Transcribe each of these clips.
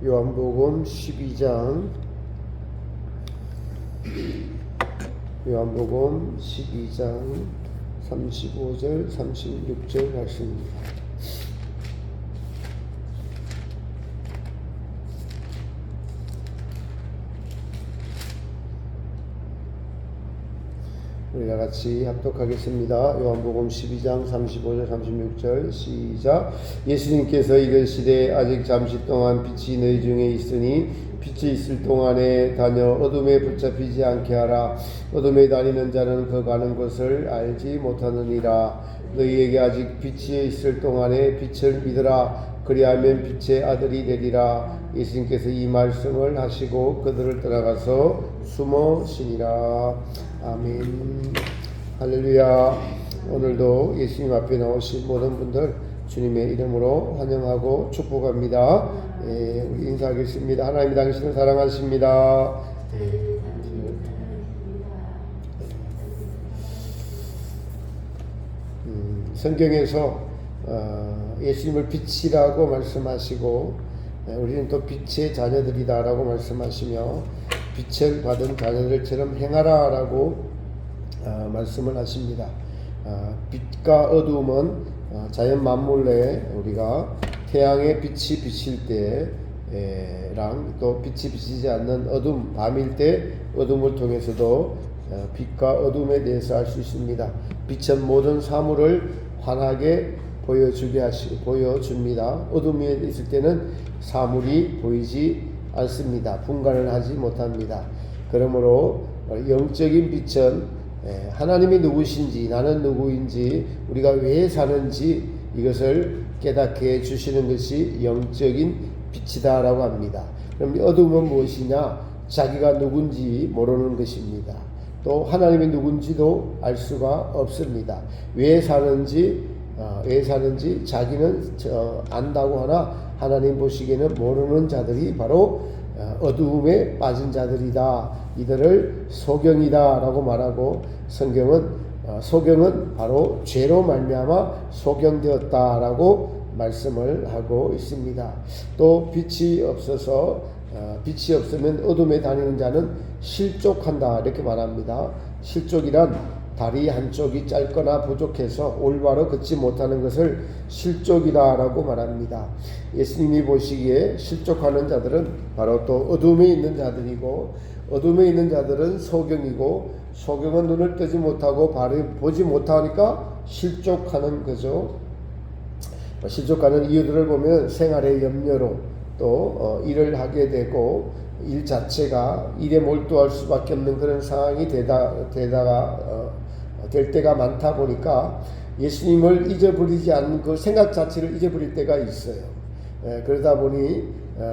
요한복음 12장 35절 36절 말씀입니다. 우리가 같이 합독하겠습니다. 요한복음 12장 35절 36절 시작. 예수님께서 이르시되 아직 잠시 동안 빛이 너희 중에 있으니 빛이 있을 동안에 다녀 어둠에 붙잡히지 않게 하라. 어둠에 다니는 자는 그 가는 곳을 알지 못하느니라. 너희에게 아직 빛이 있을 동안에 빛을 믿으라. 그리하면 빛의 아들이 되리라. 예수님께서 이 말씀을 하시고 그들을 떠나가서 숨으시니라. 아멘. 할렐루야. 오늘도 예수님 앞에 나오신 모든 분들 주님의 이름으로 환영하고 축복합니다. 우리 인사하겠습니다. 하나님 당신을 사랑하십니다. 성경에서 예수님을 빛이라고 말씀하시고 우리는 또 빛의 자녀들이다라고 말씀하시며 빛을 받은 자녀들처럼 행하라 라고 말씀을 하십니다. 빛과 어두움은 자연 만물 내에 우리가 태양의 빛이 비칠 때랑 또 빛이 비치지 않는 어둠, 밤일 때 어둠을 통해서도 빛과 어둠에 대해서 알 수 있습니다. 빛은 모든 사물을 환하게 보여줍니다. 어둠에 있을 때는 사물이 보이지 않습니다. 분간을 하지 못합니다. 그러므로 영적인 빛은 하나님이 누구신지, 나는 누구인지, 우리가 왜 사는지 이것을 깨닫게 해주시는 것이 영적인 빛이다라고 합니다. 그럼 어둠은 무엇이냐? 자기가 누군지 모르는 것입니다. 또 하나님이 누군지도 알 수가 없습니다. 왜 사는지 자기는 안다고 하나 하나님 보시기에는 모르는 자들이 바로 어두움에 빠진 자들이다. 이들을 소경이다 라고 말하고, 소경은 바로 죄로 말미암아 소경되었다 라고 말씀을 하고 있습니다. 또 빛이 없으면 어둠에 다니는 자는 실족한다 이렇게 말합니다. 실족이란 다리 한쪽이 짧거나 부족해서 올바로 걷지 못하는 것을 실족이다 라고 말합니다. 예수님이 보시기에 실족하는 자들은 바로 또 어둠에 있는 자들이고, 어둠에 있는 자들은 소경이고, 소경은 눈을 뜨지 못하고 바로 보지 못하니까 실족하는 거죠. 실족하는 이유들을 보면 생활의 염려로 또 일을 하게 되고, 일 자체가 일에 몰두할 수밖에 없는 그런 상황이 될 때가 많다 보니까 예수님을 잊어버리지 않는 그 생각 자체를 잊어버릴 때가 있어요. 그러다 보니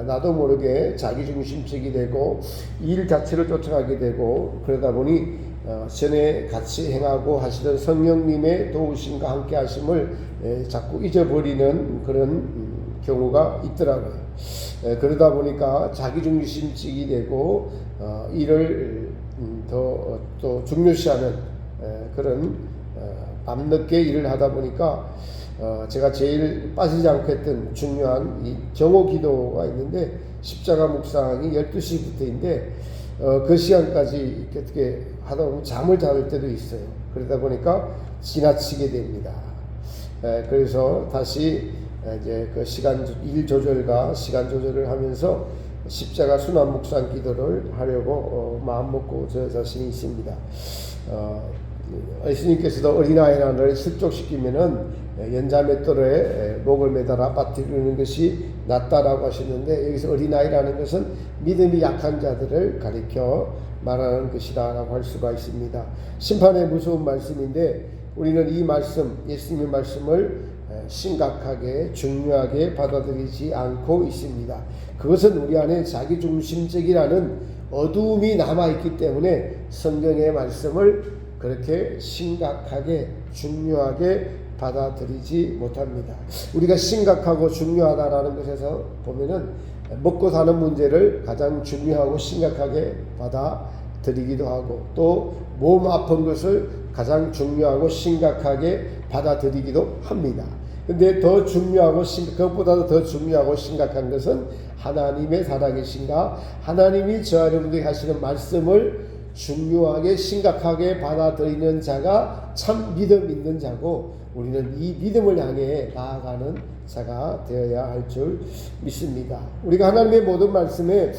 나도 모르게 자기중심적이 되고 일 자체를 쫓아가게 되고, 그러다 보니 전에 같이 행하고 하시던 성령님의 도우심과 함께 하심을 자꾸 잊어버리는 그런 경우가 있더라고요. 그러다 보니까 자기중심적이 되고 일을 또 중요시하는 그런 밤늦게 일을 하다 보니까 제가 제일 빠지지 않고 했던 중요한 이 정오 기도가 있는데, 십자가 묵상이 12시부터인데 그 시간까지 어떻게 하다 보면 잠을 잘 때도 있어요. 그러다 보니까 지나치게 됩니다. 그래서 다시 이제 그 일 조절과 시간 조절을 하면서 십자가 순환 묵상 기도를 하려고 마음 먹고 저 자신이 있습니다. 예수님께서도 어린아이를 실족시키면은 연자맷돌에 목을 매달아 빠뜨리는 것이 낫다라고 하셨는데, 여기서 어린아이라는 것은 믿음이 약한 자들을 가리켜 말하는 것이다라고 할 수가 있습니다. 심판의 무서운 말씀인데 우리는 이 말씀, 예수님의 말씀을 심각하게 중요하게 받아들이지 않고 있습니다. 그것은 우리 안에 자기중심적이라는 어두움이 남아있기 때문에 성경의 말씀을 그렇게 심각하게 중요하게 받아들이지 못합니다. 우리가 심각하고 중요하다라는 것에서 보면은 먹고 사는 문제를 가장 중요하고 심각하게 받아들이기도 하고, 또 몸 아픈 것을 가장 중요하고 심각하게 받아들이기도 합니다. 근데 더 중요하고 그것보다도 더 중요하고 심각한 것은 하나님의 살아계신가, 하나님이 저와 여러분들이 하시는 말씀을 중요하게 심각하게 받아들이는 자가 참 믿음 있는 자고, 우리는 이 믿음을 향해 나아가는 자가 되어야 할 줄 믿습니다. 우리가 하나님의 모든 말씀에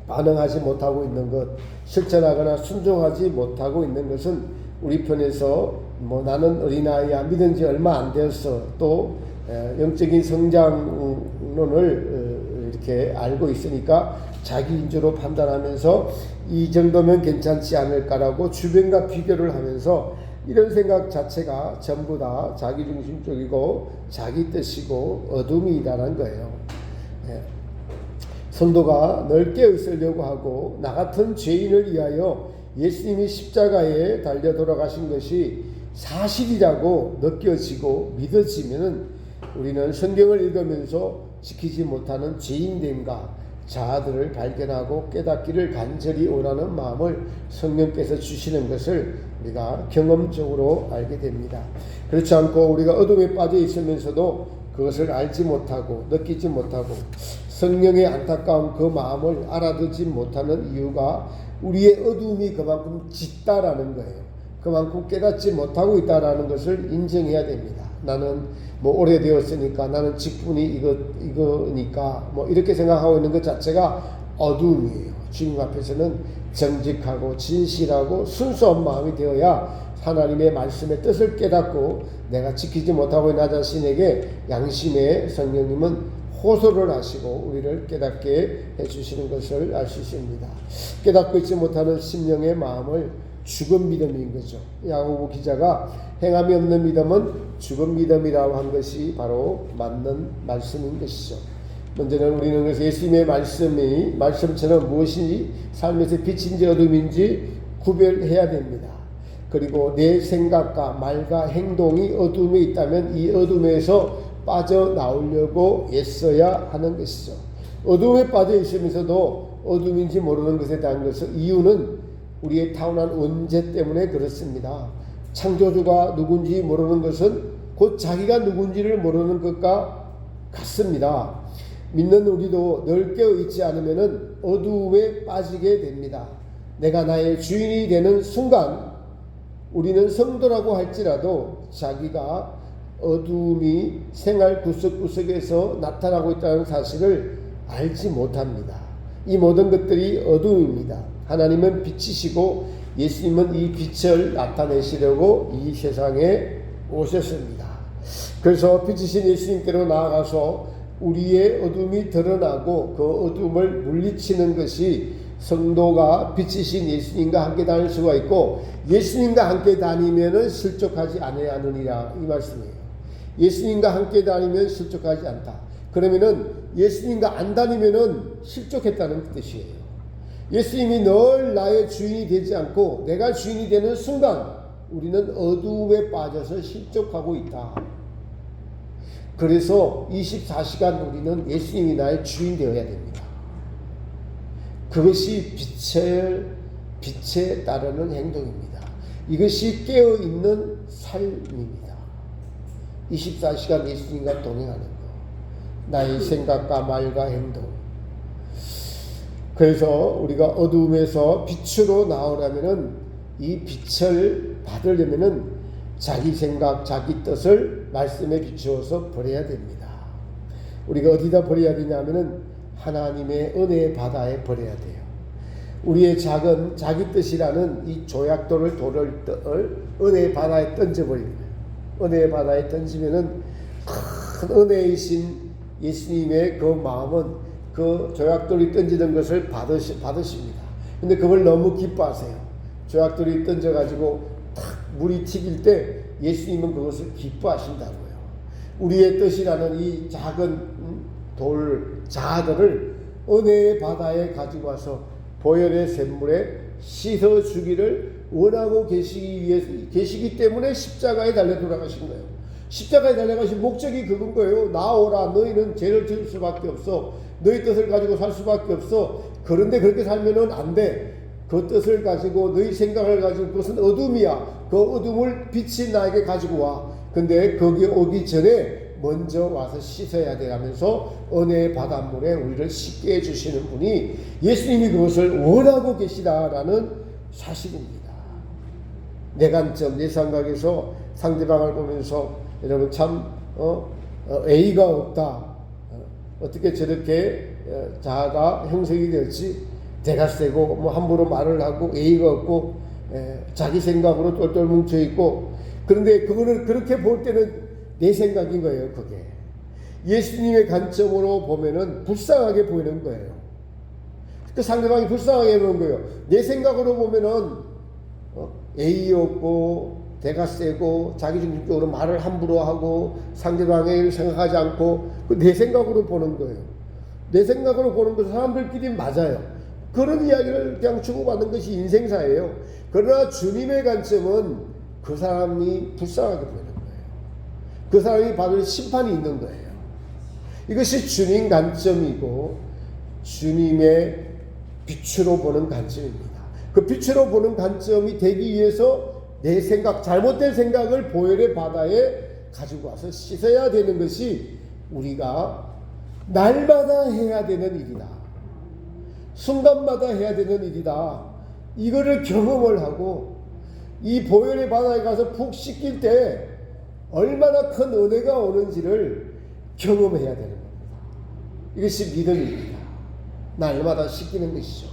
반응하지 못하고 있는 것, 실천하거나 순종하지 못하고 있는 것은 우리 편에서 나는 어린아이야, 믿은 지 얼마 안 되었어, 또 영적인 성장론을 이렇게 알고 있으니까 자기 인주로 판단하면서 이 정도면 괜찮지 않을까라고 주변과 비교를 하면서 이런 생각 자체가 전부 다 자기중심적이고 자기 뜻이고 어둠이라는 거예요. 성도가 넓게 있으려고 하고 나 같은 죄인을 위하여 예수님이 십자가에 달려 돌아가신 것이 사실이라고 느껴지고 믿어지면은 우리는 성경을 읽으면서 지키지 못하는 죄인됨과 자아들을 발견하고 깨닫기를 간절히 원하는 마음을 성령께서 주시는 것을 우리가 경험적으로 알게 됩니다. 그렇지 않고 우리가 어둠에 빠져 있으면서도 그것을 알지 못하고 느끼지 못하고 성령의 안타까운 그 마음을 알아듣지 못하는 이유가 우리의 어둠이 그만큼 짙다라는 거예요. 그만큼 깨닫지 못하고 있다라는 것을 인정해야 됩니다. 나는 오래되었으니까, 나는 직분이 이거니까 이렇게 생각하고 있는 것 자체가 어둠이에요. 주님 앞에서는 정직하고 진실하고 순수한 마음이 되어야 하나님의 말씀의 뜻을 깨닫고 내가 지키지 못하고 있는 나 자신에게 양심의 성령님은 호소를 하시고 우리를 깨닫게 해주시는 것을 알 수 있습니다. 깨닫고 있지 못하는 심령의 마음을 죽은 믿음인 거죠. 야고보 기자가 행함이 없는 믿음은 죽은 믿음이라고 한 것이 바로 맞는 말씀인 것이죠. 먼저는 우리는 그래서 예수님의 말씀처럼 무엇이 삶에서 빛인지 어둠인지 구별해야 됩니다. 그리고 내 생각과 말과 행동이 어둠에 있다면 이 어둠에서 빠져나오려고 애써야 하는 것이죠. 어둠에 빠져 있으면서도 어둠인지 모르는 것에 대한 것은 이유는 우리의 타고난 원죄 때문에 그렇습니다. 창조주가 누군지 모르는 것은 곧 자기가 누군지를 모르는 것과 같습니다. 믿는 우리도 넓게 있지 않으면 어둠에 빠지게 됩니다. 내가 나의 주인이 되는 순간 우리는 성도라고 할지라도 자기가 어둠이 생활 구석구석에서 나타나고 있다는 사실을 알지 못합니다. 이 모든 것들이 어둠입니다. 하나님은 빛이시고 예수님은 이 빛을 나타내시려고 이 세상에 오셨습니다. 그래서 빛이신 예수님께로 나아가서 우리의 어둠이 드러나고 그 어둠을 물리치는 것이 성도가 빛이신 예수님과 함께 다닐 수가 있고, 예수님과 함께 다니면은 실족하지 않아야 하느니라, 이 말씀이에요. 예수님과 함께 다니면 실족하지 않다. 그러면은 예수님과 안 다니면은 실족했다는 뜻이에요. 예수님이 늘 나의 주인이 되지 않고 내가 주인이 되는 순간 우리는 어둠에 빠져서 실족하고 있다. 그래서 24시간 우리는 예수님이 나의 주인 되어야 됩니다. 그것이 빛에 따르는 행동입니다. 이것이 깨어있는 삶입니다. 24시간 예수님과 동행하는 것, 나의 생각과 말과 행동. 그래서 우리가 어둠에서 빛으로 나오려면은, 이 빛을 받으려면은 자기 생각, 자기 뜻을 말씀에 비추어서 버려야 됩니다. 우리가 어디다 버려야 되냐면은 하나님의 은혜의 바다에 버려야 돼요. 우리의 작은 자기 뜻이라는 이 조약돌을 돌을 은혜의 바다에 던져버리는 거예요. 은혜의 바다에 던지면은 큰 은혜이신 예수님의 그 마음은 그 조약돌이 던지는 것을 받으십니다. 근데 그걸 너무 기뻐하세요. 조약돌이 던져가지고 탁 물이 튀길 때 예수님은 그것을 기뻐하신다고요. 우리의 뜻이라는 이 작은 돌 자아들을 은혜의 바다에 가지고 와서 보혈의 샘물에 씻어주기를 원하고 계시기 때문에 십자가에 달려 돌아가신 거예요. 십자가에 달려가신 목적이 그건 거예요. 나오라, 너희는 죄를 지을 수밖에 없어. 너희 뜻을 가지고 살 수밖에 없어. 그런데 그렇게 살면은 안 돼. 그 뜻을 가지고 너희 생각을 가지고 그것은 어둠이야. 그 어둠을 빛이 나에게 가지고 와. 근데 거기 오기 전에 먼저 와서 씻어야 돼 하면서 은혜의 바닷물에 우리를 씻게 해주시는 분이 예수님이 그것을 원하고 계시다라는 사실입니다. 내 관점, 내 생각에서 상대방을 보면서 여러분 참 A가 없다. 어떻게 저렇게 자아가 형성이 될지, 대가 세고 뭐 함부로 말을 하고 A가 없고 자기 생각으로 똘똘 뭉쳐 있고, 그런데 그거를 그렇게 볼 때는 내 생각인 거예요. 그게 예수님의 관점으로 보면은 불쌍하게 보이는 거예요. 그 상대방이 불쌍하게 보이는 거예요. 내 생각으로 보면은 A 없고 대가 세고 자기중심적으로 말을 함부로 하고 상대방을 생각하지 않고 내 생각으로 보는 거예요. 내 생각으로 보는 것은 사람들끼리 맞아요. 그런 이야기를 그냥 주고받는 것이 인생사예요. 그러나 주님의 관점은 그 사람이 불쌍하게 보이는 거예요. 그 사람이 받을 심판이 있는 거예요. 이것이 주님 관점이고 주님의 빛으로 보는 관점입니다. 그 빛으로 보는 관점이 되기 위해서 내 생각, 잘못된 생각을 보혈의 바다에 가지고 와서 씻어야 되는 것이 우리가 날마다 해야 되는 일이다. 순간마다 해야 되는 일이다. 이거를 경험을 하고 이 보혈의 바다에 가서 푹 씻길 때 얼마나 큰 은혜가 오는지를 경험해야 되는 겁니다. 이것이 믿음입니다. 날마다 씻기는 것이죠.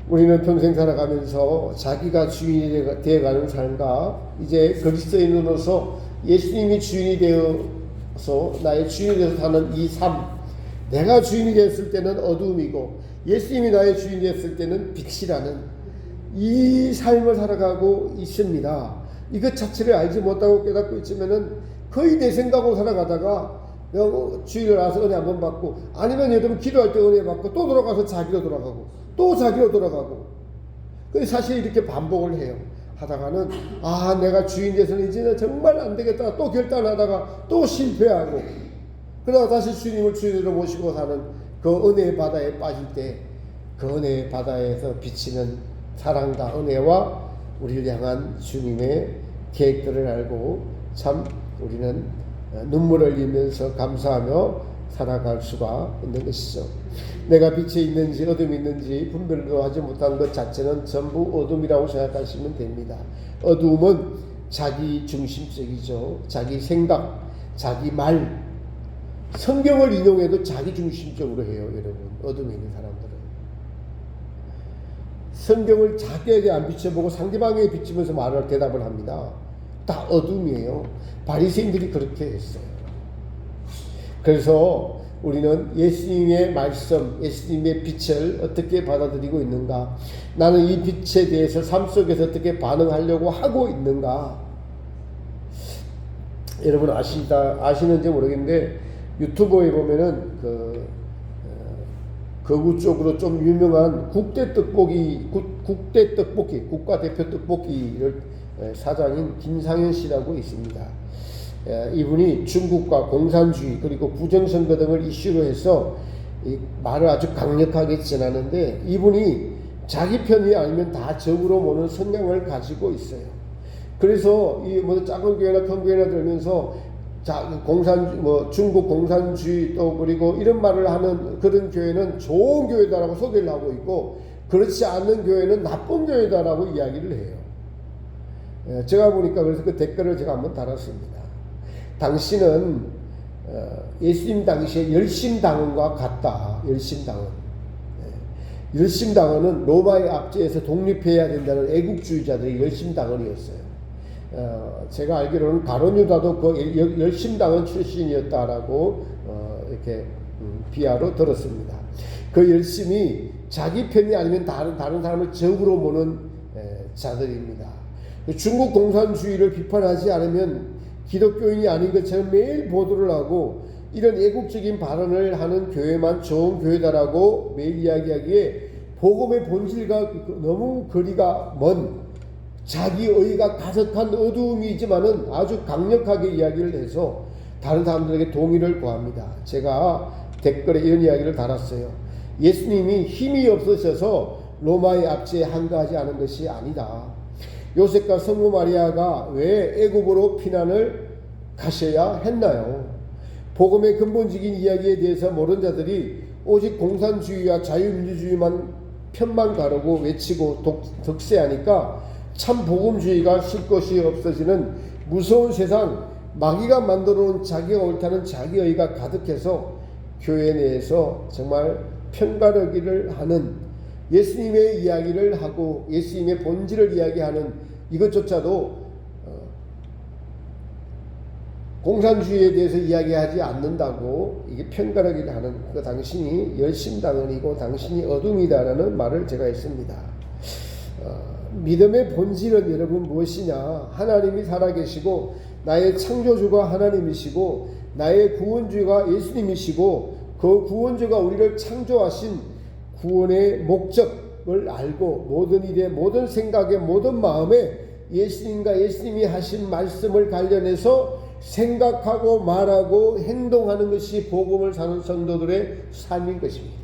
우리는 평생 살아가면서 자기가 주인이 되어가는 삶과 이제 그리스도인으로서 예수님이 주인이 되어서 나의 주인이 되어서 사는 이 삶, 내가 주인이 되었을 때는 어둠이고 예수님이 나의 주인이 되었을 때는 빛이라는 이 삶을 살아가고 있습니다. 이것 자체를 알지 못하고 깨닫고 있지만은 거의 내 생각으로 살아가다가 주일을 와서 은혜 한번 받고, 아니면 여러분 기도할 때 은혜 받고 또 돌아가서 자기로 돌아가고 또 자기로 돌아가고, 근데 사실 이렇게 반복을 해요. 하다가는 내가 주인 돼서는 이제는 정말 안 되겠다 또 결단하다가 또 실패하고, 그러다가 다시 주님을 주인으로 모시고 사는 그 은혜의 바다에 빠질 때 그 은혜의 바다에서 비치는 사랑과 은혜와 우리를 향한 주님의 계획들을 알고 참 우리는 눈물을 흘리면서 감사하며 살아갈 수가 있는 것이죠. 내가 빛에 있는지 어둠이 있는지 분별도 하지 못한 것 자체는 전부 어둠이라고 생각하시면 됩니다. 어둠은 자기 중심적이죠. 자기 생각, 자기 말, 성경을 인용해도 자기 중심적으로 해요. 여러분, 어둠에 있는 사람들은 성경을 자기에게 안 비춰보고 상대방에게 비추면서 말을 대답을 합니다. 다 어둠이에요. 바리새인들이 그렇게 했어요. 그래서 우리는 예수님의 말씀, 예수님의 빛을 어떻게 받아들이고 있는가, 나는 이 빛에 대해서 삶 속에서 어떻게 반응하려고 하고 있는가. 여러분 아시는지 모르겠는데 유튜브에 보면은 거구 쪽으로 좀 유명한 국가대표 떡볶이를 사장인 김상현 씨라고 있습니다. 이분이 중국과 공산주의 그리고 부정선거 등을 이슈로 해서 말을 아주 강력하게 전하는데, 이분이 자기 편이 아니면 다 적으로 보는 성향을 가지고 있어요. 그래서 이 작은 교회나 큰 교회나 들면서 중국 공산주의 또 그리고 이런 말을 하는 그런 교회는 좋은 교회다라고 소개를 하고 있고, 그렇지 않는 교회는 나쁜 교회다라고 이야기를 해요. 제가 보니까 그래서 그 댓글을 제가 한번 달았습니다. 당신은 예수님 당시에 열심당원과 같다. 열심당원은 로마의 압제에서 독립해야 된다는 애국주의자들이 열심당원이었어요. 제가 알기로는 가룟 유다도 그 열심당원 출신이었다라고 이렇게 비하로 들었습니다. 그 열심이 자기 편이 아니면 다른 사람을 적으로 보는 자들입니다. 중국 공산주의를 비판하지 않으면 기독교인이 아닌 것처럼 매일 보도를 하고, 이런 애국적인 발언을 하는 교회만 좋은 교회다라고 매일 이야기하기에 복음의 본질과 너무 거리가 먼 자기의가 가득한 어두움이지만은 아주 강력하게 이야기를 해서 다른 사람들에게 동의를 구합니다. 제가 댓글에 이런 이야기를 달았어요. 예수님이 힘이 없으셔서 로마의 압제에 한가하지 않은 것이 아니다. 요셉과 성모 마리아가 왜 애굽으로 피난을 가셔야 했나요? 복음의 근본적인 이야기에 대해서 모르는 자들이 오직 공산주의와 자유민주주의만 편만 가르고 외치고 득세하니까 참 복음주의가 쉴 것이 없어지는 무서운 세상, 마귀가 만들어놓은 자기가 옳다는 자기의가 가득해서 교회 내에서 정말 편가르기를 하는, 예수님의 이야기를 하고 예수님의 본질을 이야기하는 이것조차도 공산주의에 대해서 이야기하지 않는다고 이게 편가르기를 하는, 그 당신이 열심당원이고 당신이 어둠이다라는 말을 제가 했습니다. 믿음의 본질은 여러분 무엇이냐? 하나님이 살아계시고 나의 창조주가 하나님이시고 나의 구원주가 예수님이시고 그 구원주가 우리를 창조하신 구원의 목적을 알고 모든 일에, 모든 생각에, 모든 마음에 예수님과 예수님이 하신 말씀을 관련해서 생각하고 말하고 행동하는 것이 복음을 사는 성도들의 삶인 것입니다.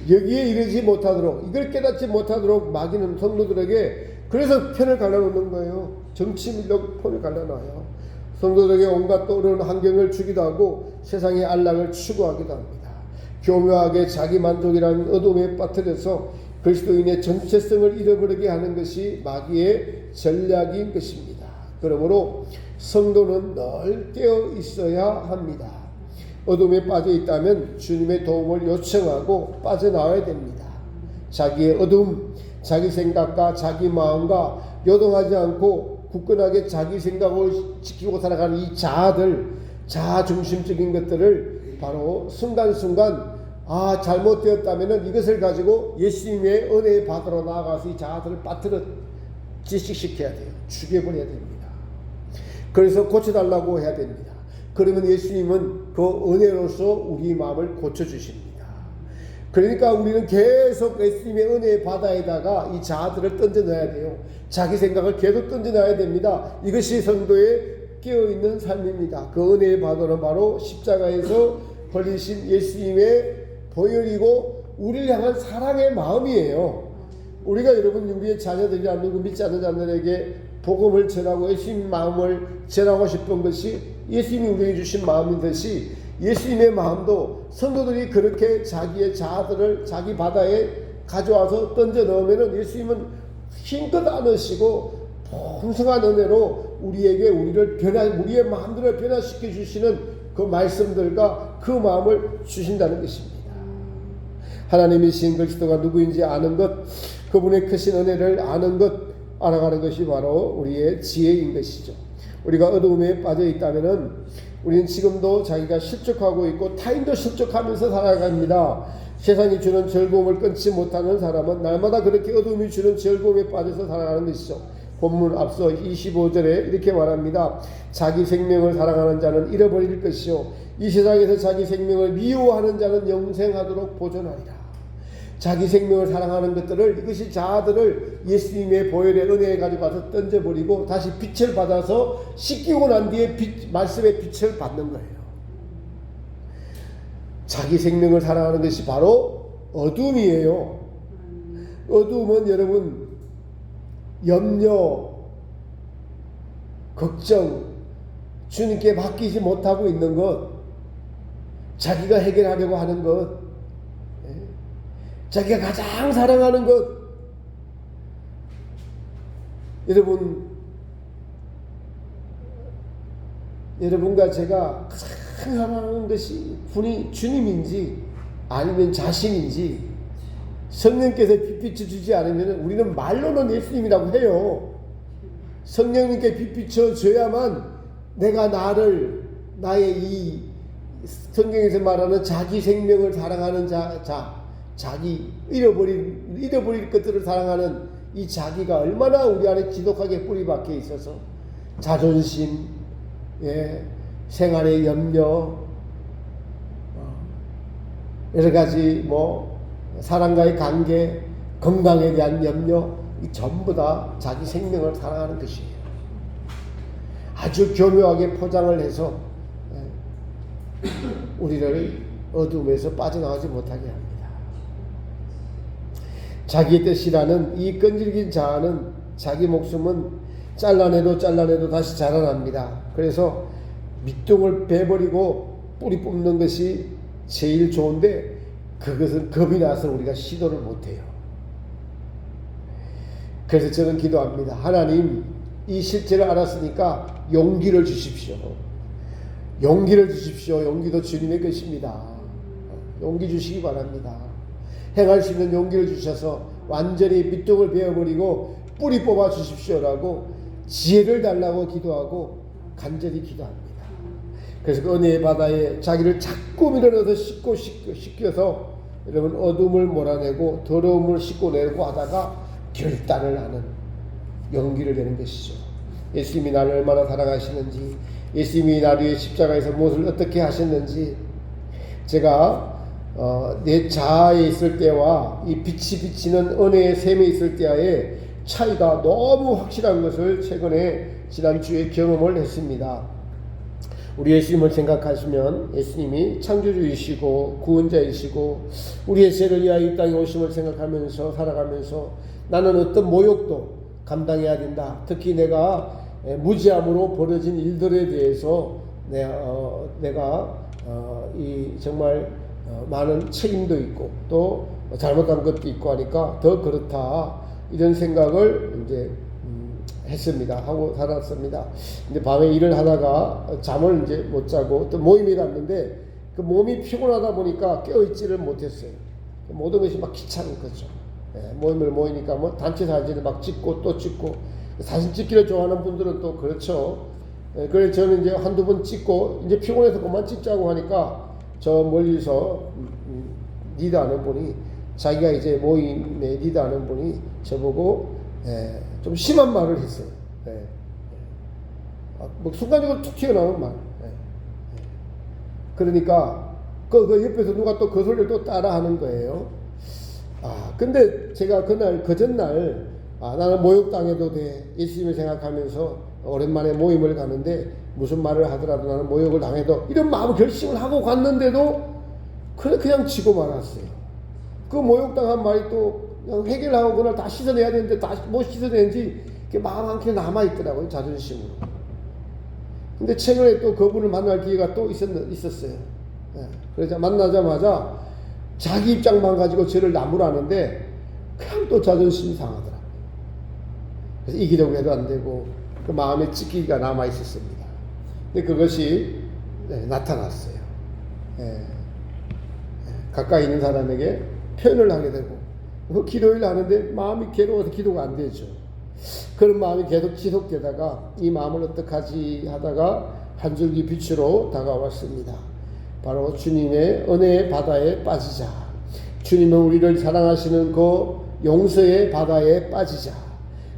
여기에 이르지 못하도록, 이걸 깨닫지 못하도록 마귀는 성도들에게 그래서 편을 갈라놓는 거예요. 정치 밀로 편을 갈라놔요. 성도들에게 온갖 떠오르는 환경을 주기도 하고 세상의 안락을 추구하기도 합니다. 교묘하게 자기 만족이라는 어둠에 빠뜨려서 그리스도인의 전체성을 잃어버리게 하는 것이 마귀의 전략인 것입니다. 그러므로 성도는 늘 깨어 있어야 합니다. 어둠에 빠져 있다면 주님의 도움을 요청하고 빠져나와야 됩니다. 자기의 어둠, 자기 생각과 자기 마음과 요동하지 않고 굳건하게 자기 생각을 지키고 살아가는 이 자아들, 자아 중심적인 것들을 바로 순간순간 잘못되었다면 이것을 가지고 예수님의 은혜의 바다로 나아가서 이 자아들을 빠뜨려 지식시켜야 돼요. 죽여버려야 됩니다. 그래서 고쳐달라고 해야 됩니다. 그러면 예수님은 그 은혜로서 우리 마음을 고쳐주십니다. 그러니까 우리는 계속 예수님의 은혜의 바다에다가 이 자아들을 던져놔야 돼요. 자기 생각을 계속 던져놔야 됩니다. 이것이 성도의 깨어있는 삶입니다. 그 은혜의 바다는 바로 십자가에서 버리신 예수님의 보혈이고 우리를 향한 사랑의 마음이에요. 우리가 여러분 우리의 자녀들이나 누구 믿지 않는 자들에게 복음을 전하고 예수님 마음을 전하고 싶은 것이 예수님이 우리에게 주신 마음인 듯이 예수님의 마음도 성도들이 그렇게 자기의 자아들을 자기 바다에 가져와서 던져 넣으면 예수님은 힘껏 안으시고 풍성한 은혜로 우리에게 우리의 마음들을 변화시켜 주시는 그 말씀들과 그 마음을 주신다는 것입니다. 하나님이신 그리스도가 누구인지 아는 것, 그분의 크신 은혜를 아는 것, 알아가는 것이 바로 우리의 지혜인 것이죠. 우리가 어두움에 빠져 있다면은 우리는 지금도 자기가 실족하고 있고 타인도 실족하면서 살아갑니다. 세상이 주는 즐거움을 끊지 못하는 사람은 날마다 그렇게 어둠이 주는 즐거움에 빠져서 살아가는 것이죠. 본문 앞서 25절에 이렇게 말합니다. 자기 생명을 사랑하는 자는 잃어버릴 것이요 이 세상에서 자기 생명을 미워하는 자는 영생하도록 보존하리라. 자기 생명을 사랑하는 것들을, 이것이 자아들을 예수님의 보혈의 은혜에 가져가서 던져버리고 다시 빛을 받아서 씻기고 난 뒤에 말씀의 빛을 받는 거예요. 자기 생명을 사랑하는 것이 바로 어둠이에요. 어둠은 여러분 염려, 걱정, 주님께 맡기지 못하고 있는 것, 자기가 해결하려고 하는 것, 자기가 가장 사랑하는 것. 여러분과 제가 가장 사랑하는 것이 분이 주님인지 아니면 자신인지 성령께서 빛비춰 주지 않으면 우리는 말로는 예수님이라고 해요. 성령님께 빛비춰 줘야만 내가 나의 이 성경에서 말하는 자기 생명을 사랑하는 자기 잃어버릴 것들을 사랑하는 이 자기가 얼마나 우리 안에 지독하게 뿌리박혀 있어서 자존심, 생활의 염려, 여러 가지 사람과의 관계, 건강에 대한 염려, 이 전부 다 자기 생명을 사랑하는 것이에요. 아주 교묘하게 포장을 해서 우리를 어둠에서 빠져나가지 못하게 합니다. 자기의 뜻이라는 이 끈질긴 자아는 자기 목숨은 잘라내도 다시 자라납니다. 그래서 밑둥을 베버리고 뿌리 뽑는 것이 제일 좋은데 그것은 겁이 나서 우리가 시도를 못해요. 그래서 저는 기도합니다. 하나님, 이 실체를 알았으니까 용기를 주십시오. 용기를 주십시오. 용기도 주님의 것입니다. 용기 주시기 바랍니다. 행할 수 있는 용기를 주셔서 완전히 밑둥을 베어버리고 뿌리 뽑아 주십시오라고 지혜를 달라고 기도하고 간절히 기도합니다. 그래서 그 은혜의 바다에 자기를 자꾸 밀어넣어서 씻겨서 여러분 어둠을 몰아내고 더러움을 씻고내고 하다가 결단을 하는 용기를 내는 것이죠. 예수님이 나를 얼마나 사랑하시는지, 예수님이 나를 위해 십자가에서 무엇을 어떻게 하셨는지, 제가 내 자아에 있을 때와 이 빛이 비치는 은혜의 샘에 있을 때의 차이가 너무 확실한 것을 최근에 지난주에 경험을 했습니다. 우리 예수님을 생각하시면 예수님이 창조주이시고 구원자이시고 우리의 죄를 위하여 이 땅에 오심을 생각하면서 살아가면서 나는 어떤 모욕도 감당해야 된다. 특히 내가 무지함으로 벌어진 일들에 대해서 내가 이 정말 많은 책임도 있고 또 잘못한 것도 있고 하니까 더 그렇다. 이런 생각을 이제 했습니다. 하고 살았습니다. 근데 밤에 일을 하다가 잠을 이제 못 자고 또 모임에 갔는데 그 몸이 피곤하다 보니까 깨어있지를 못했어요. 모든 것이 막 귀찮은 거죠. 모임을 모이니까 뭐 단체 사진을 막 찍고 또 찍고, 사진 찍기를 좋아하는 분들은 또 그렇죠. 그래서 저는 이제 한두 번 찍고 이제 피곤해서 그만 찍자고 하니까 저 멀리서 리더하는 분이, 자기가 이제 모임에 리더하는 분이 저보고 좀 심한 말을 했어요. 뭐 순간적으로 툭 튀어나오는 말. 그러니까 그 옆에서 누가 또 그 소리를 또 따라하는 거예요. 근데 제가 그날 그 전날 나는 모욕당해도 돼, 예수님을 생각하면서 오랜만에 모임을 가는데 무슨 말을 하더라도 나는 모욕을 당해도, 이런 마음 결심을 하고 갔는데도 그냥 지고 말았어요. 그 모욕당한 말이 또 그냥 해결하고 그날 다 씻어내야 되는데 다시 못 씻어내는지 마음 한켠에 남아있더라고요. 자존심으로. 근데 최근에 또 그분을 만날 기회가 또 있었어요. 그래서 만나자마자 자기 입장만 가지고 저를 나무라는데 그냥 또 자존심이 상하더라고요. 그래서 이기려고 해도 안 되고 그 마음에 찢기가 남아있었습니다. 근데 그것이 나타났어요. 가까이 있는 사람에게 표현을 하게 되고, 기도를 하는데 마음이 괴로워서 기도가 안 되죠. 그런 마음이 계속 지속되다가 이 마음을 어떡하지 하다가 한 줄기 빛으로 다가왔습니다. 바로 주님의 은혜의 바다에 빠지자. 주님은 우리를 사랑하시는 그 용서의 바다에 빠지자.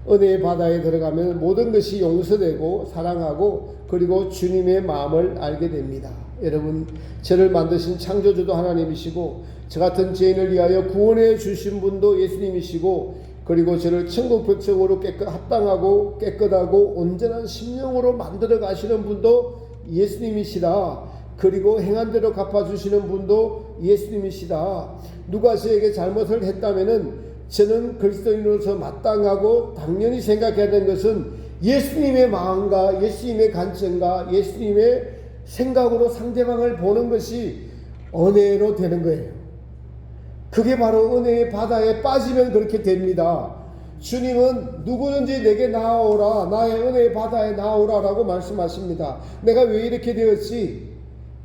은혜의 바다에 들어가면 모든 것이 용서되고 사랑하고 그리고 주님의 마음을 알게 됩니다. 여러분, 저를 만드신 창조주도 하나님이시고 저 같은 죄인을 위하여 구원해 주신 분도 예수님이시고, 그리고 저를 천국 백성으로 합당하고 깨끗하고 온전한 심령으로 만들어 가시는 분도 예수님이시다. 그리고 행한 대로 갚아주시는 분도 예수님이시다. 누가 저에게 잘못을 했다면은 저는 그리스도인으로서 마땅하고 당연히 생각해야 되는 것은 예수님의 마음과 예수님의 관점과 예수님의 생각으로 상대방을 보는 것이 은혜로 되는 거예요. 그게 바로 은혜의 바다에 빠지면 그렇게 됩니다. 주님은 누구든지 내게 나아오라, 나의 은혜의 바다에 나아오라 라고 말씀하십니다. 내가 왜 이렇게 되었지?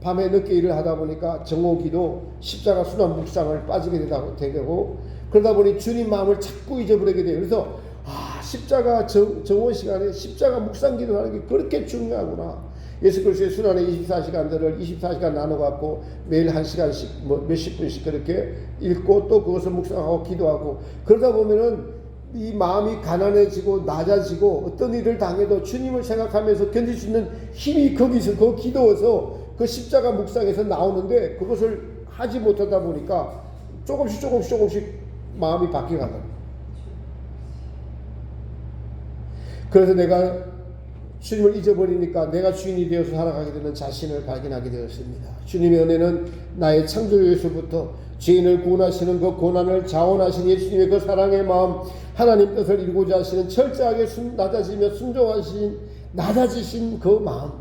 밤에 늦게 일을 하다 보니까 정오기도 십자가 순환 묵상을 빠지게 되고, 그러다 보니 주님 마음을 자꾸 잊어버리게 돼요. 그래서 십자가 정오 시간에 십자가 묵상 기도하는 게 그렇게 중요하구나. 예수 그리스도의 순환의 24시간들을 24시간 나눠갖고 매일 1시간씩 몇십 분씩 그렇게 읽고 또 그것을 묵상하고 기도하고, 그러다 보면은 이 마음이 가난해지고 낮아지고 어떤 일을 당해도 주님을 생각하면서 견딜 수 있는 힘이 거기서 그 기도에서 그 십자가 묵상에서 나오는데, 그것을 하지 못하다 보니까 조금씩 마음이 바뀌어가요. 그래서 내가 주님을 잊어버리니까 내가 주인이 되어서 살아가게 되는 자신을 발견하게 되었습니다. 주님의 은혜는 나의 창조주에서부터 죄인을 구원하시는 그 고난을 자원하신 예수님의 그 사랑의 마음, 하나님 뜻을 이루고자 하시는 철저하게 낮아지며 순종하신 낮아지신 그 마음,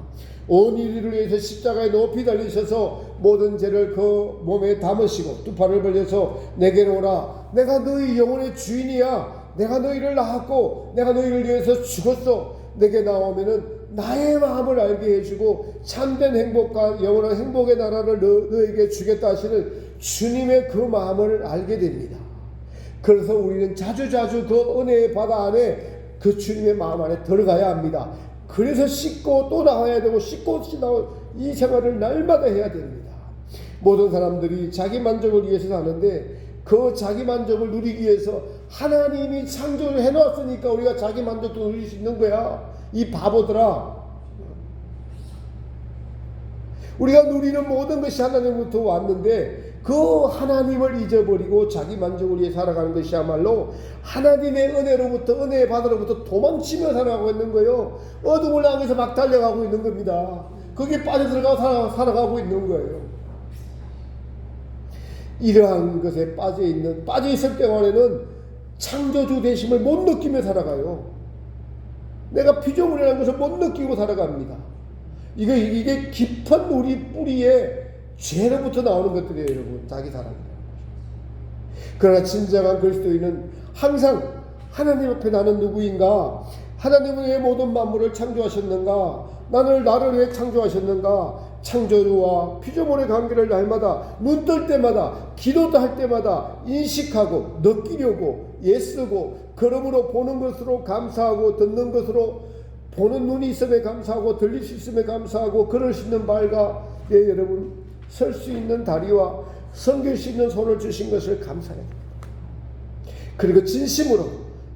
온 인류를 위해서 십자가에 높이 달리셔서 모든 죄를 그 몸에 담으시고 두 팔을 벌려서 내게로 오라. 내가 너희 영혼의 주인이야. 내가 너희를 낳았고 내가 너희를 위해서 죽었어. 내게 나오면은 나의 마음을 알게 해주고 참된 행복과 영원한 행복의 나라를 너에게 주겠다 하시는 주님의 그 마음을 알게 됩니다. 그래서 우리는 자주자주 그 은혜의 바다 안에 그 주님의 마음 안에 들어가야 합니다. 그래서 씻고 또 나와야 되고 씻고 이 생활을 날마다 해야 됩니다. 모든 사람들이 자기 만족을 위해서 사는데 그 자기 만족을 누리기 위해서 하나님이 창조를 해놨으니까 우리가 자기 만족도 누릴 수 있는 거야. 이 바보들아, 우리가 누리는 모든 것이 하나님부터 왔는데 그 하나님을 잊어버리고 자기 만족을 위해 살아가는 것이야말로 하나님의 은혜로부터, 은혜의 바다로부터 도망치며 살아가고 있는 거예요. 어둠을 향해서 막 달려가고 있는 겁니다. 거기에 빠져들어가 살아가고 있는 거예요. 이러한 것에 빠져있을 때만에는 창조주 되심을 못 느끼며 살아가요. 내가 피조물이라는 것을 못 느끼고 살아갑니다. 이게 깊은 우리 뿌리에 죄로부터 나오는 것들이에요, 여러분. 자기 사랑이에요. 그러나 진정한 그리스도인은 항상 하나님 앞에 나는 누구인가? 하나님은 왜 모든 만물을 창조하셨는가? 나를 왜 창조하셨는가? 창조주와 피조물의 관계를 날마다 눈 뜰 때마다 기도도 할 때마다 인식하고 느끼려고 애쓰고 그러므로 보는 것으로 감사하고 듣는 것으로 보는 눈이 있음에 감사하고 들릴 수 있음에 감사하고 걸을 수 있는 발과 여러분 설 수 있는 다리와 섬길 수 있는 손을 주신 것을 감사해요. 그리고 진심으로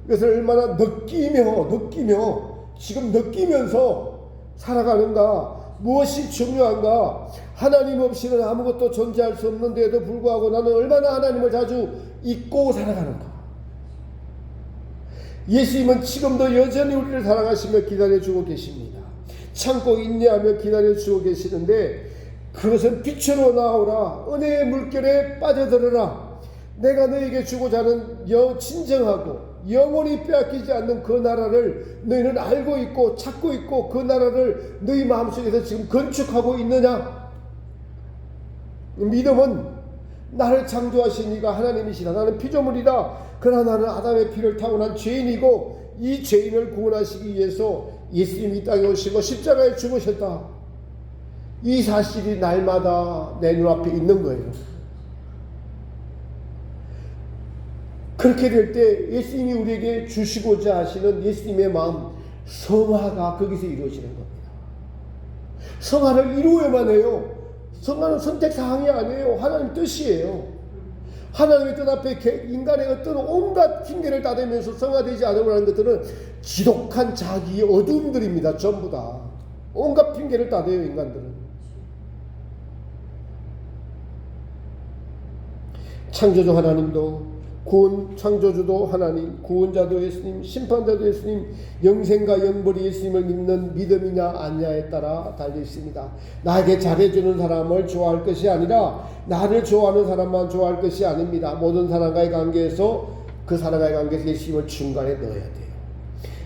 이것을 얼마나 느끼며 지금 느끼면서 살아가는가, 무엇이 중요한가, 하나님 없이는 아무것도 존재할 수 없는데도 불구하고 나는 얼마나 하나님을 자주 잊고 살아가는가. 예수님은 지금도 여전히 우리를 사랑하시며 기다려주고 계십니다. 참고 인내하며 기다려주고 계시는데 그것은 빛으로 나오라. 은혜의 물결에 빠져들어라. 내가 너에게 주고자 하는 진정하고 영원히 빼앗기지 않는 그 나라를 너희는 알고 있고 찾고 있고 그 나라를 너희 마음속에서 지금 건축하고 있느냐? 믿음은 나를 창조하신 이가 하나님이시다. 나는 피조물이다. 그러나 나는 아담의 피를 타고난 죄인이고 이 죄인을 구원하시기 위해서 예수님이 이 땅에 오시고 십자가에 죽으셨다. 이 사실이 날마다 내 눈앞에 있는 거예요. 그렇게 될 때 예수님이 우리에게 주시고자 하시는 예수님의 마음, 성화가 거기서 이루어지는 겁니다. 성화를 이루어야만 해요. 성화는 선택사항이 아니에요. 하나님 뜻이에요. 하나님의 뜻 앞에 인간의 어떤 온갖 핑계를 따대면서 성화되지 않으려고 하는 것들은 지독한 자기의 어두움들입니다. 전부 다. 온갖 핑계를 따대요, 인간들은. 창조주 하나님도 창조주도 하나님, 구원자도 예수님, 심판자도 예수님, 영생과 영벌이 예수님을 믿는 믿음이냐 아니냐에 따라 달려 있습니다. 나에게 잘해주는 사람을 좋아할 것이 아니라 나를 좋아하는 사람만 좋아할 것이 아닙니다. 모든 사람과의 관계에서 그 사람과의 관계에서 예수님을 중간에 넣어야 돼요.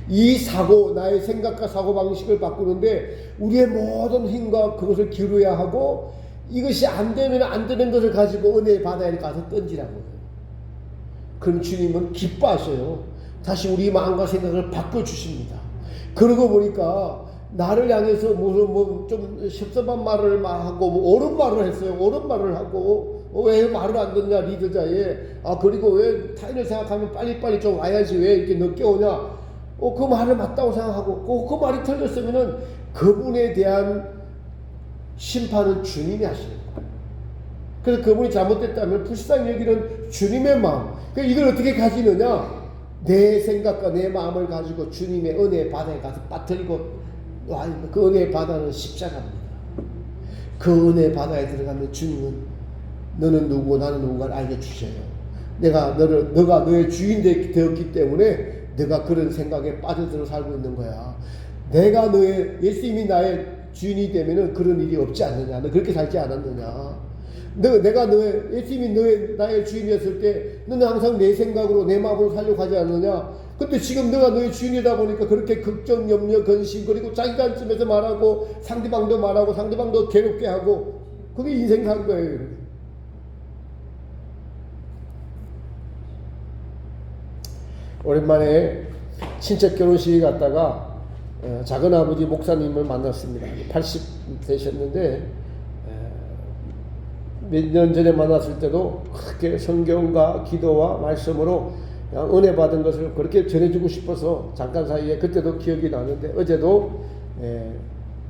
이 사고, 나의 생각과 사고방식을 바꾸는데 우리의 모든 힘과 그것을 기울여야 하고 이것이 안 되면 안 되는 것을 가지고 은혜의 바다에 가서 던지라고요. 그럼 주님은 기뻐하셔요. 다시 우리 마음과 생각을 바꿔주십니다. 그러고 보니까 나를 향해서 무슨 좀 섭섭한 말을 하고 옳은 말을 했어요. 옳은 말을 하고 왜 말을 안 듣냐 리더자에. 그리고 왜 타인을 생각하면 빨리빨리 좀 와야지 왜 이렇게 늦게 오냐. 그 말을 맞다고 생각하고 그 말이 틀렸으면은 그분에 대한 심판은 주님이 하시는 거예요. 그래서 그분이 잘못됐다면 불쌍히 여기는 주님의 마음. 이걸 어떻게 가지느냐? 내 생각과 내 마음을 가지고 주님의 은혜의 바다에 가서 빠뜨리고 그 은혜의 바다는 십자가입니다. 그 은혜의 바다에 들어가면 주님은 너는 누구고 나는 누군가를 알려주셔요. 너가 너의 주인 되었기 때문에 내가 그런 생각에 빠져들어 살고 있는 거야. 내가 너의 예수님이 나의 주인이 되면은 그런 일이 없지 않느냐. 너 그렇게 살지 않았느냐. 내가 너의 예수님이 나의 주인이었을 때 너는 항상 내 생각으로 내 마음으로 살려고 하지 않느냐. 근데 지금 너가 너의 주인이다 보니까 그렇게 걱정, 염려, 근심, 그리고 자기가 안쯤에서 말하고 상대방도 말하고 상대방도 괴롭게 하고 그게 인생 산 거예요. 오랜만에 친척 결혼식에 갔다가 작은 아버지 목사님을 만났습니다. 80 되셨는데 몇 년 전에 만났을 때도 그렇게 성경과 기도와 말씀으로 은혜 받은 것을 그렇게 전해주고 싶어서 잠깐 사이에 그때도 기억이 나는데 어제도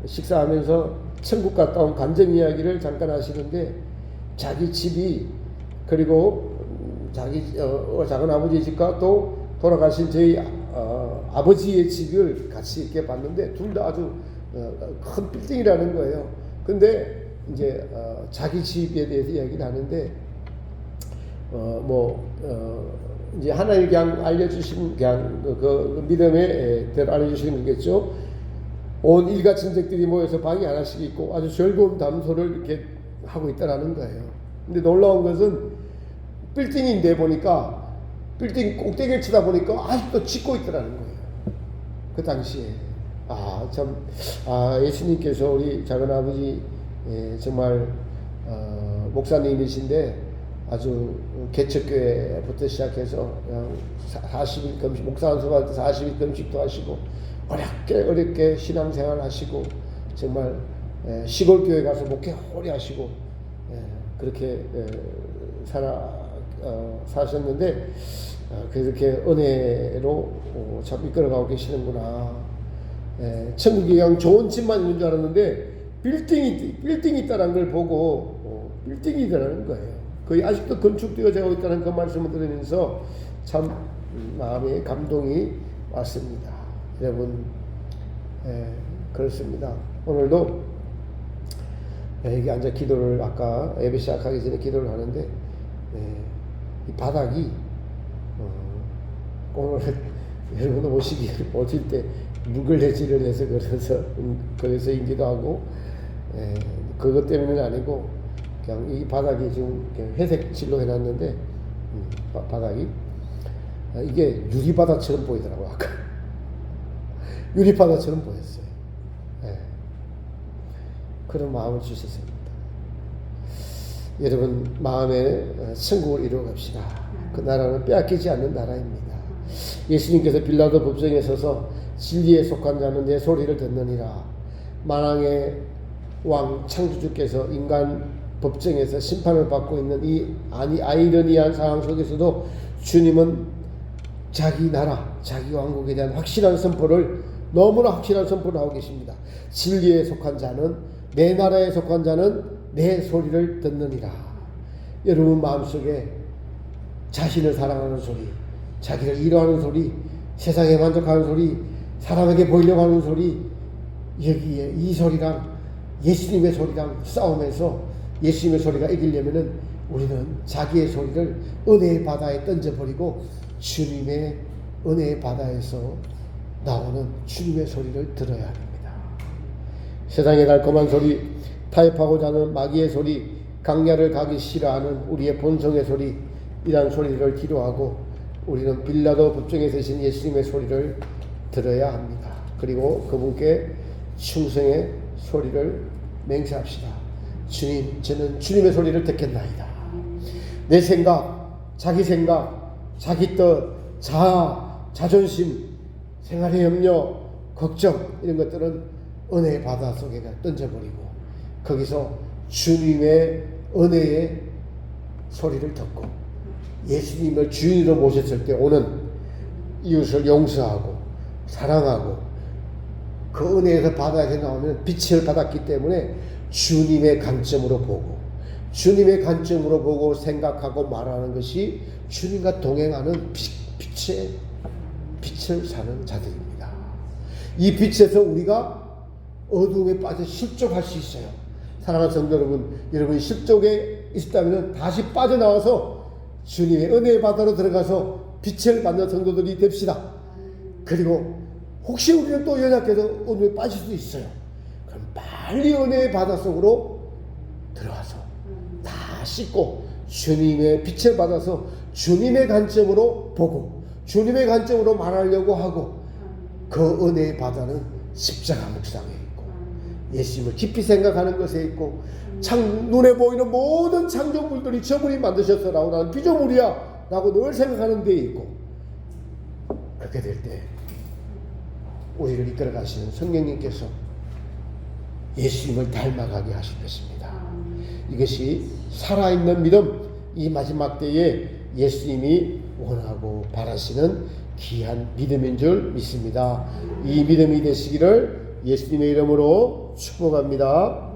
식사하면서 천국 갔다 온 간증 이야기를 잠깐 하시는데 자기 집이 그리고 자기 작은 아버지 집과 또 돌아가신 저희 아버지의 집을 같이 이렇게 봤는데 둘 다 아주 큰 빌딩이라는 거예요. 근데 이제 자기 집에 대해서 이야기를 하는데 이제 하나님 그냥 알려주신 그냥 그 믿음의 대로 알려주시는 거겠죠. 온 일가 친척들이 모여서 방이 하나씩 있고 아주 즐거운 담소를 이렇게 하고 있다라는 거예요. 근데 놀라운 것은 빌딩인데 보니까 빌딩 꼭대기를 치다 보니까 아직도 짓고 있더라는 거예요. 그 당시에 예수님께서 우리 작은 아버지 정말 목사님이신데 아주 개척교회부터 시작해서 그냥 40일 금식 목사 안수할 때 40일 금식도 하시고 어렵게 신앙생활 하시고 정말 시골 교회 가서 목회 오래 하시고 그렇게 사셨는데 그렇게 은혜로 참 이끌어가고 계시는구나. 천국이 그냥 좋은 집만 있는 줄 알았는데 빌딩이 있다는 걸 보고 빌딩이 있다는 거예요. 거의 아직도 건축되어지고 있다는 그 말씀을 들으면서 참 마음에 감동이 왔습니다. 여러분 그렇습니다. 오늘도 여기 앉아 기도를 아까 예배 시작하기 전에 기도를 하는데 이 바닥이 오늘 여러분 오실 때 무글레질을 해서 그래서인기도 하고 그것 때문은 아니고 그냥 이 바닥이 지금 회색 칠로 해놨는데 바닥이 이게 유리바다처럼 보이더라고요. 아까 유리바다처럼 보였어요. 그런 마음을 주셨습니다. 여러분 마음에 천국을 이루어갑시다. 그 나라는 빼앗기지 않는 나라입니다. 예수님께서 빌라도 법정에 서서 진리에 속한 자는 내 소리를 듣느니라. 만왕의 왕 창조주께서 인간 법정에서 심판을 받고 있는 이 아이러니한 상황 속에서도 주님은 자기 나라, 자기 왕국에 대한 확실한 선포를 너무나 확실한 선포를 하고 계십니다. 진리에 속한 자는 내 나라에 속한 자는 내 소리를 듣느니라. 여러분 마음속에 자신을 사랑하는 소리, 자기를 이뤄하는 소리, 세상에 만족하는 소리, 사람에게 보이려고 하는 소리, 여기에 이 소리랑 예수님의 소리랑 싸우면서 예수님의 소리가 이기려면은 우리는 자기의 소리를 은혜의 바다에 던져버리고 주님의 은혜의 바다에서 나오는 주님의 소리를 들어야 합니다. 세상의 달콤한 소리, 타협하고자 하는 마귀의 소리, 강야를 가기 싫어하는 우리의 본성의 소리, 이런 소리를 뒤로하고 우리는 빌라도 법정에 서신 예수님의 소리를 들어야 합니다. 그리고 그분께 충성의 소리를 맹세합시다. 주님, 저는 주님의 소리를 듣겠나이다. 내 생각, 자기 뜻, 자존심, 생활의 염려, 걱정 이런 것들은 은혜의 바다 속에 던져버리고 거기서 주님의 은혜의 소리를 듣고 예수님을 주인으로 모셨을 때 오는 이웃을 용서하고 사랑하고 그 은혜에서 바다에서 나오면 빛을 받았기 때문에 주님의 관점으로 보고 생각하고 말하는 것이 주님과 동행하는 빛을 사는 자들입니다. 이 빛에서 우리가 어두움에 빠져 실족할 수 있어요. 사랑하는 성도 여러분, 여러분이 실족에 있었다면 다시 빠져나와서 주님의 은혜의 바다로 들어가서 빛을 받는 성도들이 됩시다. 그리고 혹시 우리는 또 연약해서 은혜에 빠질 수 있어요. 그럼 빨리 은혜의 바다 속으로 들어와서 다 씻고 주님의 빛을 받아서 주님의 관점으로 보고 주님의 관점으로 말하려고 하고 그 은혜의 바다는 십자가 묵상에 있고 예수님을 깊이 생각하는 것에 있고 눈에 보이는 모든 창조물들이 저분이 만드셨어라고 나는 피조물이야 라고 늘 생각하는 데에 있고 그렇게 될 때 우리를 이끌어 가시는 성령님께서 예수님을 닮아가게 하실 것입니다. 이것이 살아있는 믿음, 이 마지막 때에 예수님이 원하고 바라시는 귀한 믿음인 줄 믿습니다. 이 믿음이 되시기를 예수님의 이름으로 축복합니다.